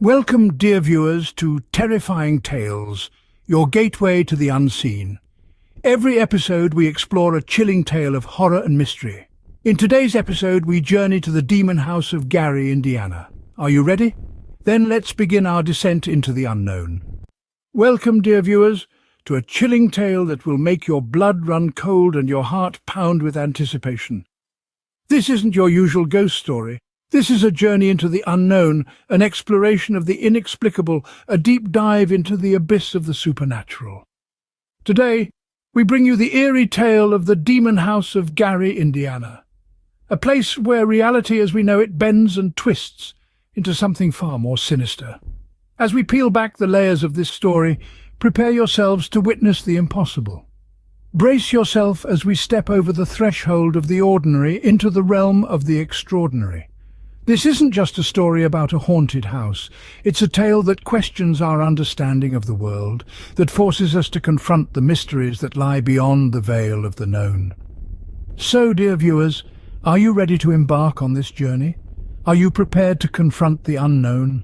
Welcome, dear viewers, to Terrifying Tales, your gateway to the unseen. Every episode we explore a chilling tale of horror and mystery. In today's episode we journey to the demon house of Gary, Indiana. Are you ready? Then let's begin our descent into the unknown. Welcome, dear viewers, to a chilling tale that will make your blood run cold and your heart pound with anticipation. This isn't your usual ghost story. This is a journey into the unknown, an exploration of the inexplicable, a deep dive into the abyss of the supernatural. Today, we bring you the eerie tale of the demon house of Gary, Indiana, a place where reality as we know it bends and twists into something far more sinister. As we peel back the layers of this story, prepare yourselves to witness the impossible. Brace yourself as we step over the threshold of the ordinary into the realm of the extraordinary. This isn't just a story about a haunted house. It's a tale that questions our understanding of the world, that forces us to confront the mysteries that lie beyond the veil of the known. So, dear viewers, are you ready to embark on this journey? Are you prepared to confront the unknown?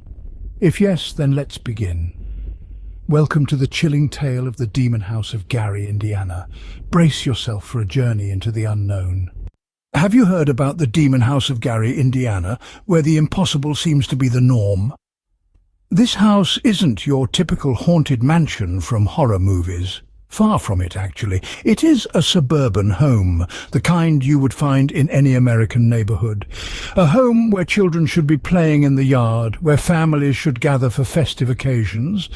If yes, then let's begin. Welcome to the chilling tale of the demon house of Gary, Indiana. Brace yourself for a journey into the unknown. Have you heard about the demon house of Gary, Indiana, where the impossible seems to be the norm? This house isn't your typical haunted mansion from horror movies. Far from it, actually. It is a suburban home, the kind you would find in any American neighborhood. A home where children should be playing in the yard, where families should gather for festive occasions.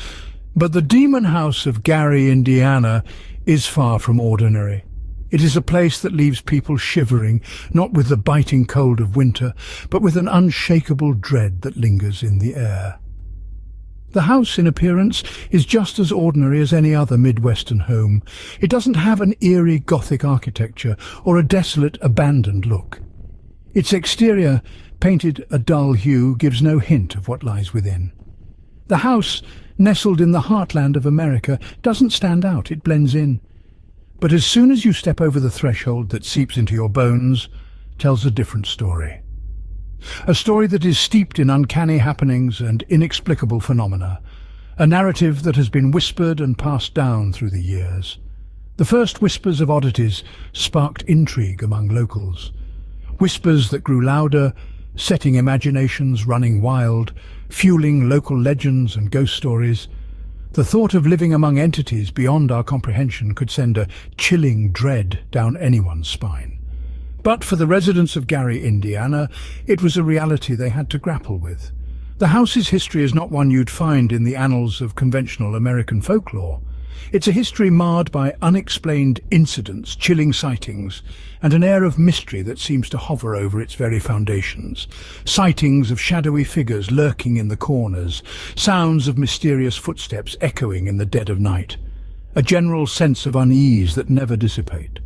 But the demon house of Gary, Indiana, is far from ordinary. It is a place that leaves people shivering, not with the biting cold of winter, but with an unshakable dread that lingers in the air. The house, in appearance, is just as ordinary as any other Midwestern home. It doesn't have an eerie Gothic architecture or a desolate, abandoned look. Its exterior, painted a dull hue, gives no hint of what lies within. The house, nestled in the heartland of America, doesn't stand out, it blends in. But as soon as you step over the threshold that seeps into your bones, tells a different story. A story that is steeped in uncanny happenings and inexplicable phenomena. A narrative that has been whispered and passed down through the years. The first whispers of oddities sparked intrigue among locals. Whispers that grew louder, setting imaginations running wild, fueling local legends and ghost stories. The thought of living among entities beyond our comprehension could send a chilling dread down anyone's spine. But for the residents of Gary, Indiana, it was a reality they had to grapple with. The house's history is not one you'd find in the annals of conventional American folklore. It's a history marred by unexplained incidents, chilling sightings, and an air of mystery that seems to hover over its very foundations. Sightings of shadowy figures lurking in the corners, sounds of mysterious footsteps echoing in the dead of night, a general sense of unease that never dissipate.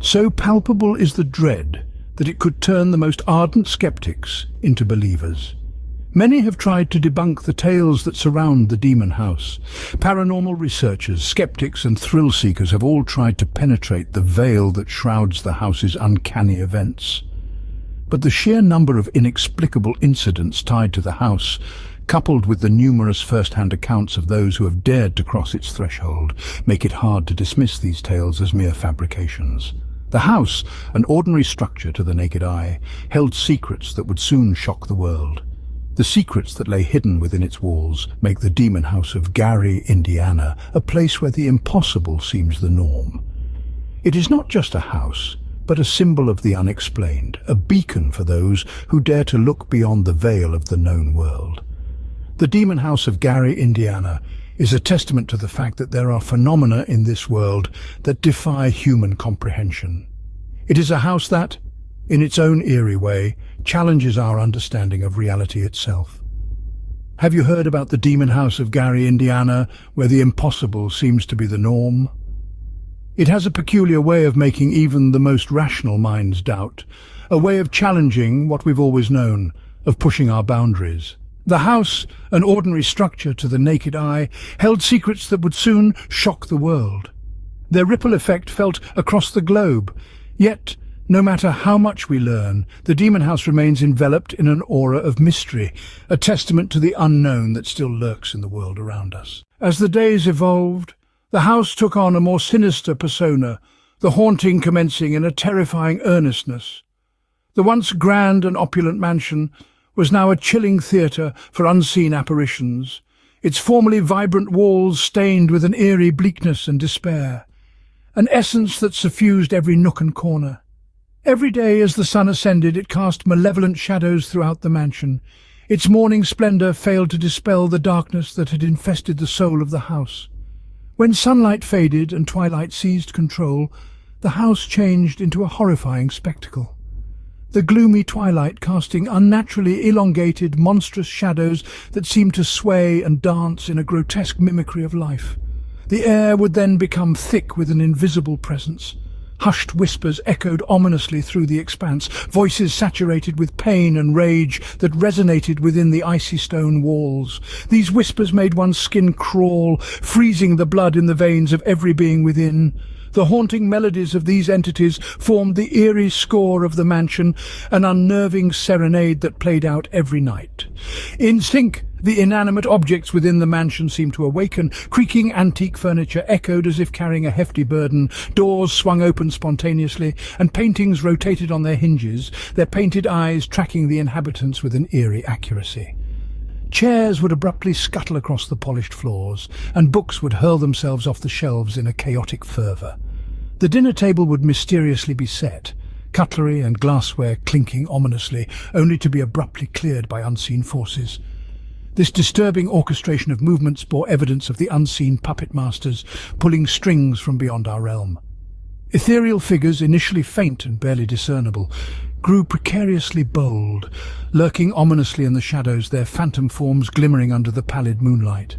So palpable is the dread that it could turn the most ardent skeptics into believers. Many have tried to debunk the tales that surround the demon house. Paranormal researchers, skeptics and thrill-seekers have all tried to penetrate the veil that shrouds the house's uncanny events. But the sheer number of inexplicable incidents tied to the house, coupled with the numerous first-hand accounts of those who have dared to cross its threshold, make it hard to dismiss these tales as mere fabrications. The house, an ordinary structure to the naked eye, held secrets that would soon shock the world. The secrets that lay hidden within its walls make the demon house of Gary, Indiana, a place where the impossible seems the norm. It is not just a house, but a symbol of the unexplained, a beacon for those who dare to look beyond the veil of the known world. The demon house of Gary, Indiana, is a testament to the fact that there are phenomena in this world that defy human comprehension. It is a house that, in its own eerie way, challenges our understanding of reality itself. Have you heard about the demon house of Gary, Indiana, where the impossible seems to be the norm? It has a peculiar way of making even the most rational minds doubt, a way of challenging what we've always known, of pushing our boundaries. The house, an ordinary structure to the naked eye, held secrets that would soon shock the world. Their ripple effect felt across the globe, yet No matter how much we learn, the demon house remains enveloped in an aura of mystery, a testament to the unknown that still lurks in the world around us. As the days evolved, the house took on a more sinister persona, the haunting commencing in a terrifying earnestness. The once grand and opulent mansion was now a chilling theatre for unseen apparitions, its formerly vibrant walls stained with an eerie bleakness and despair, an essence that suffused every nook and corner. Every day as the sun ascended, it cast malevolent shadows throughout the mansion. Its morning splendour failed to dispel the darkness that had infested the soul of the house. When sunlight faded and twilight seized control, the house changed into a horrifying spectacle. The gloomy twilight casting unnaturally elongated, monstrous shadows that seemed to sway and dance in a grotesque mimicry of life. The air would then become thick with an invisible presence. Hushed whispers echoed ominously through the expanse, voices saturated with pain and rage that resonated within the icy stone walls. These whispers made one's skin crawl, freezing the blood in the veins of every being within. The haunting melodies of these entities formed the eerie score of the mansion, an unnerving serenade that played out every night. In sync, the inanimate objects within the mansion seemed to awaken. Creaking antique furniture echoed as if carrying a hefty burden. Doors swung open spontaneously, and paintings rotated on their hinges, their painted eyes tracking the inhabitants with an eerie accuracy. Chairs would abruptly scuttle across the polished floors, and books would hurl themselves off the shelves in a chaotic fervour. The dinner table would mysteriously be set, cutlery and glassware clinking ominously, only to be abruptly cleared by unseen forces. This disturbing orchestration of movements bore evidence of the unseen puppet masters pulling strings from beyond our realm. Ethereal figures, initially faint and barely discernible, grew precariously bold, lurking ominously in the shadows, their phantom forms glimmering under the pallid moonlight.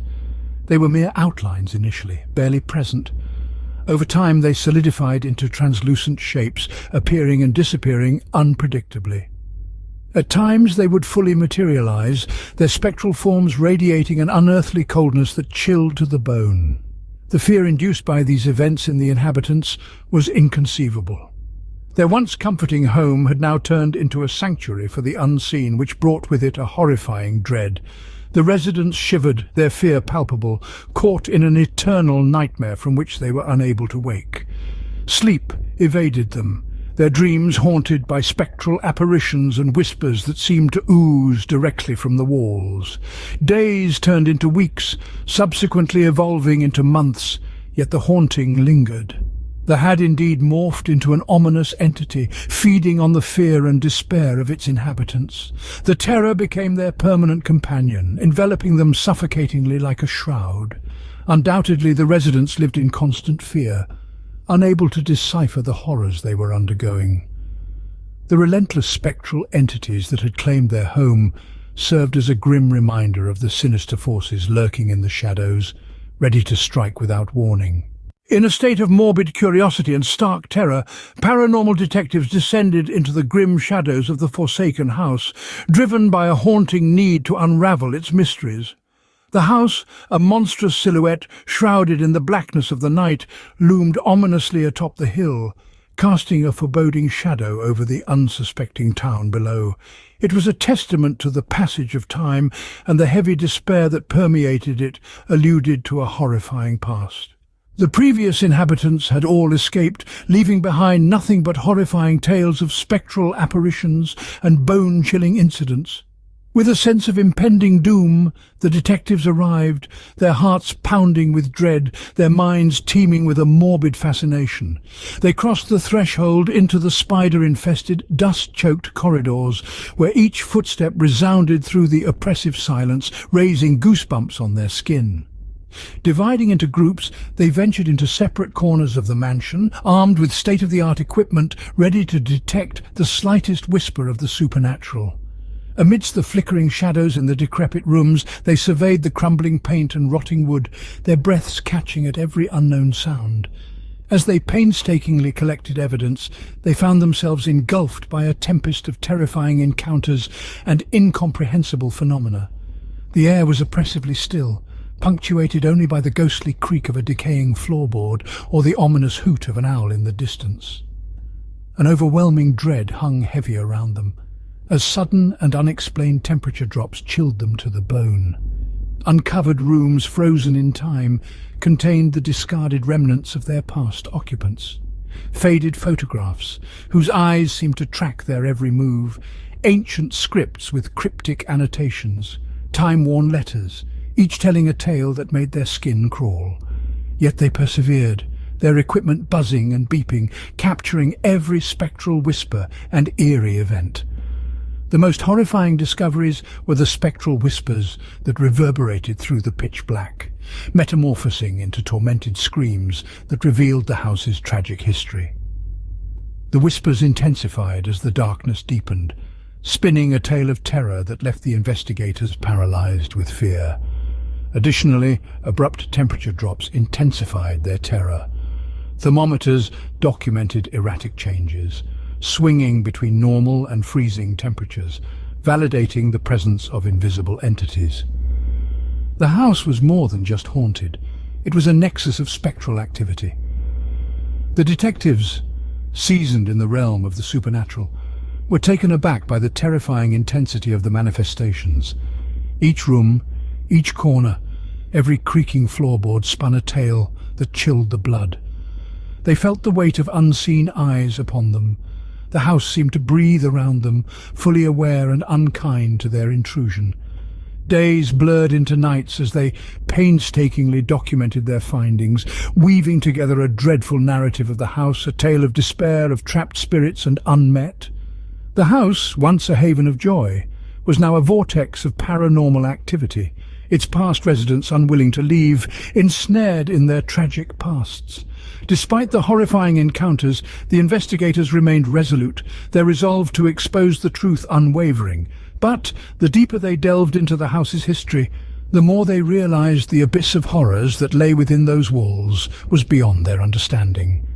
They were mere outlines initially, barely present. Over time they solidified into translucent shapes, appearing and disappearing unpredictably. At times they would fully materialize, their spectral forms radiating an unearthly coldness that chilled to the bone. The fear induced by these events in the inhabitants was inconceivable. Their once comforting home had now turned into a sanctuary for the unseen, which brought with it a horrifying dread. The residents shivered, their fear palpable, caught in an eternal nightmare from which they were unable to wake. Sleep evaded them, their dreams haunted by spectral apparitions and whispers that seemed to ooze directly from the walls. Days turned into weeks, subsequently evolving into months, yet the haunting lingered. The had indeed morphed into an ominous entity, feeding on the fear and despair of its inhabitants. The terror became their permanent companion, enveloping them suffocatingly like a shroud. Undoubtedly the residents lived in constant fear, unable to decipher the horrors they were undergoing. The relentless spectral entities that had claimed their home served as a grim reminder of the sinister forces lurking in the shadows, ready to strike without warning. In a state of morbid curiosity and stark terror, paranormal detectives descended into the grim shadows of the forsaken house, driven by a haunting need to unravel its mysteries. The house, a monstrous silhouette shrouded in the blackness of the night, loomed ominously atop the hill, casting a foreboding shadow over the unsuspecting town below. It was a testament to the passage of time, and the heavy despair that permeated it alluded to a horrifying past. The previous inhabitants had all escaped, leaving behind nothing but horrifying tales of spectral apparitions and bone-chilling incidents. With a sense of impending doom, the detectives arrived, their hearts pounding with dread, their minds teeming with a morbid fascination. They crossed the threshold into the spider-infested, dust-choked corridors, where each footstep resounded through the oppressive silence, raising goosebumps on their skin. Dividing into groups, they ventured into separate corners of the mansion, armed with state-of-the-art equipment ready to detect the slightest whisper of the supernatural. Amidst the flickering shadows in the decrepit rooms, they surveyed the crumbling paint and rotting wood, their breaths catching at every unknown sound. As they painstakingly collected evidence, they found themselves engulfed by a tempest of terrifying encounters and incomprehensible phenomena. The air was oppressively still, punctuated only by the ghostly creak of a decaying floorboard or the ominous hoot of an owl in the distance. An overwhelming dread hung heavy around them, as sudden and unexplained temperature drops chilled them to the bone. Uncovered rooms frozen in time contained the discarded remnants of their past occupants. Faded photographs, whose eyes seemed to track their every move, ancient scripts with cryptic annotations, time-worn letters, each telling a tale that made their skin crawl. Yet they persevered, their equipment buzzing and beeping, capturing every spectral whisper and eerie event. The most horrifying discoveries were the spectral whispers that reverberated through the pitch black, metamorphosing into tormented screams that revealed the house's tragic history. The whispers intensified as the darkness deepened, spinning a tale of terror that left the investigators paralyzed with fear. Additionally, abrupt temperature drops intensified their terror. Thermometers documented erratic changes, swinging between normal and freezing temperatures, validating the presence of invisible entities. The house was more than just haunted. It was a nexus of spectral activity. The detectives, seasoned in the realm of the supernatural, were taken aback by the terrifying intensity of the manifestations. Each room, each corner, every creaking floorboard spun a tale that chilled the blood. They felt the weight of unseen eyes upon them. The house seemed to breathe around them, fully aware and unkind to their intrusion. Days blurred into nights as they painstakingly documented their findings, weaving together a dreadful narrative of the house, a tale of despair, of trapped spirits and unmet. The house, once a haven of joy, was now a vortex of paranormal activity, its past residents unwilling to leave, ensnared in their tragic pasts. Despite the horrifying encounters, the investigators remained resolute, their resolve to expose the truth unwavering. But the deeper they delved into the house's history, the more they realized the abyss of horrors that lay within those walls was beyond their understanding.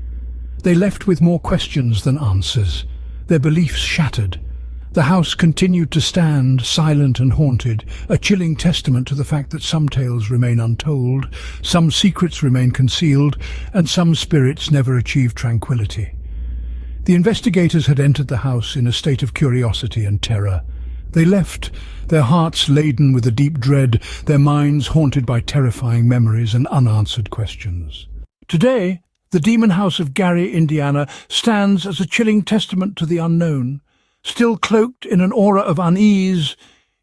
They left with more questions than answers, their beliefs shattered. The house continued to stand, silent and haunted, a chilling testament to the fact that some tales remain untold, some secrets remain concealed, and some spirits never achieve tranquility. The investigators had entered the house in a state of curiosity and terror. They left, their hearts laden with a deep dread, their minds haunted by terrifying memories and unanswered questions. Today, the Demon House of Gary, Indiana, stands as a chilling testament to the unknown. Still cloaked in an aura of unease,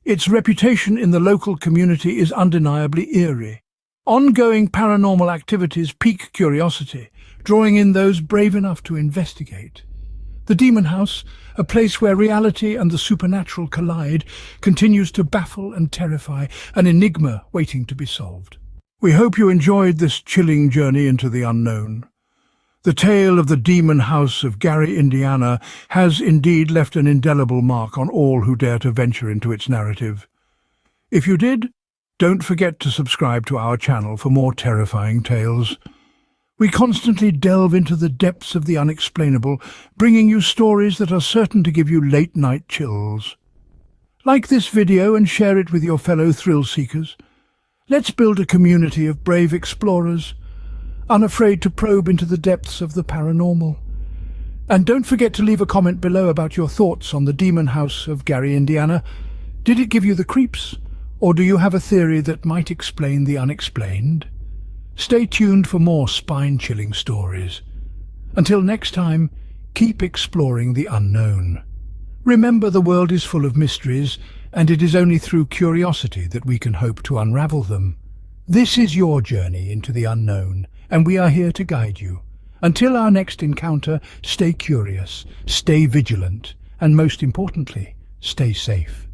its reputation in the local community is undeniably eerie. Ongoing paranormal activities pique curiosity, drawing in those brave enough to investigate. The Demon House, a place where reality and the supernatural collide, continues to baffle and terrify, an enigma waiting to be solved. We hope you enjoyed this chilling journey into the unknown. The tale of the Demon House of Gary, Indiana, has indeed left an indelible mark on all who dare to venture into its narrative. If you did, don't forget to subscribe to our channel for more terrifying tales. We constantly delve into the depths of the unexplainable, bringing you stories that are certain to give you late-night chills. Like this video and share it with your fellow thrill-seekers. Let's build a community of brave explorers, unafraid to probe into the depths of the paranormal. And don't forget to leave a comment below about your thoughts on the Demon House of Gary, Indiana. Did it give you the creeps? Or do you have a theory that might explain the unexplained? Stay tuned for more spine-chilling stories. Until next time, keep exploring the unknown. Remember, the world is full of mysteries, and it is only through curiosity that we can hope to unravel them. This is your journey into the unknown, and we are here to guide you. Until our next encounter, stay curious, stay vigilant, and most importantly, stay safe.